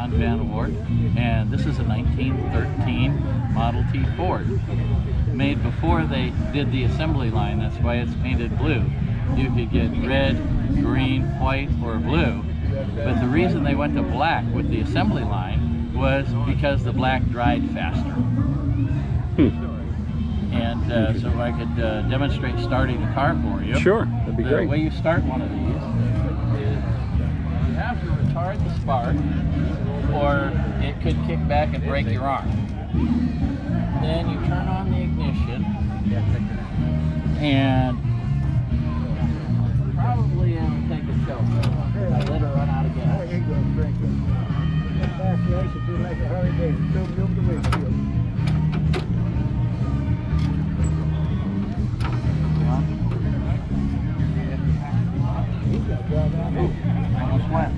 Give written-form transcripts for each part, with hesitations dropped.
John Van Wart, and this is a 1913 Model T Ford, made before they did the assembly line. That's why it's painted blue. You could get red, green, white, or blue, but the reason they went to black with the assembly line was because the black dried faster. And so I could demonstrate starting the car for you. Sure, that'd be great. The way you start one of these is you have to retard the spark, or it could kick back and break your arm. Then you turn on the ignition, and probably it'll take a choke. I let her run out of gas. Almost went.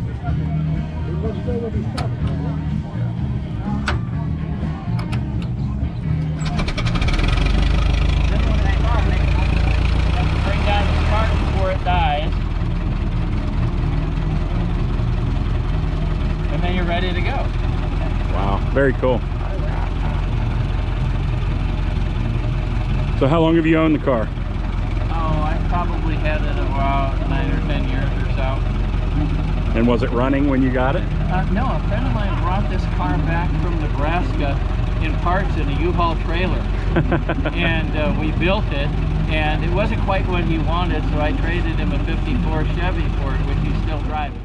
Bring down the spark before it dies, and then you're ready to go. Wow, very cool. So how long have you owned the car? Oh, I probably had it about 9 or 10 years or so. And was it running when you got it? No, a friend of mine brought this car back from Nebraska in parts in a U-Haul trailer. And we built it, and it wasn't quite what he wanted, so I traded him a 54 Chevy for it, which he's still driving.